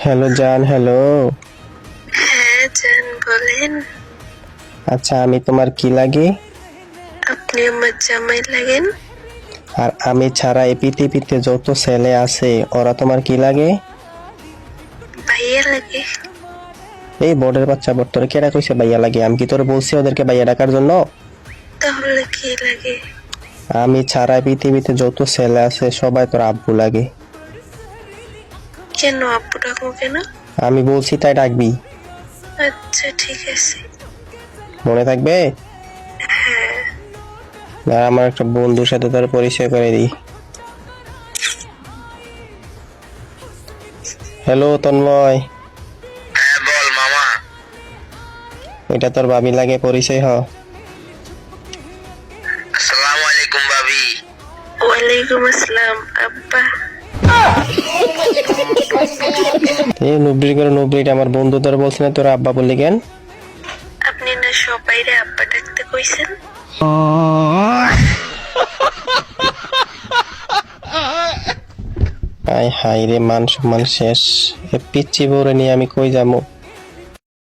Hello জান, hello. হ্যাঁ জান, বলেন। আচ্ছা, আমি তোমার কি লাগে? আপনি আমার জামাই লাগেন। আর আমি ছাড়া এই পৃথিবীতে যত ছেলে আছে ওরা তোমার কি লাগে? ভাইয়া লাগে। এই বোর্ডের বাচ্চা বোর্ড, তোরে কেডা কইছে ভাইয়া লাগে? আমি কি তোরে বলছি ওদেরকে ভাইয়া ডাকার জন্য? তাহলে কি লাগে? আমি ছাড়া এই পৃথিবীতে যত ছেলে আছে সবাই তোর আব্বু লাগে। কেন আব্বু ডাকবো কেন? আমি বলছি তাই ডাকবি, আচ্ছা ঠিক আছে। মনে থাকবে? হ্যাঁ। আর আমার একটা বন্ধুর সাথে তোর পরিচয় করে দিই। হ্যালো তন্ময়, হ্যাঁ বল মামা। এটা তোর ভাবি লাগে, পরিচয় হ। আসসালামু আলাইকুম ভাবি। ওয়ালাইকুম আসসালাম আব্বা। এই নুবড়ি করে নুবড়িটা আমার বন্ধু, তোর বলছি না তোর আব্বা বললি কেন? আপনি না সবাইরে আব্বা ডাকতে কইছেন। হায় হায় রে, মান সম্মান শেষ। এ পিচ্চি বউরে নিয়ে আমি কই যাবো?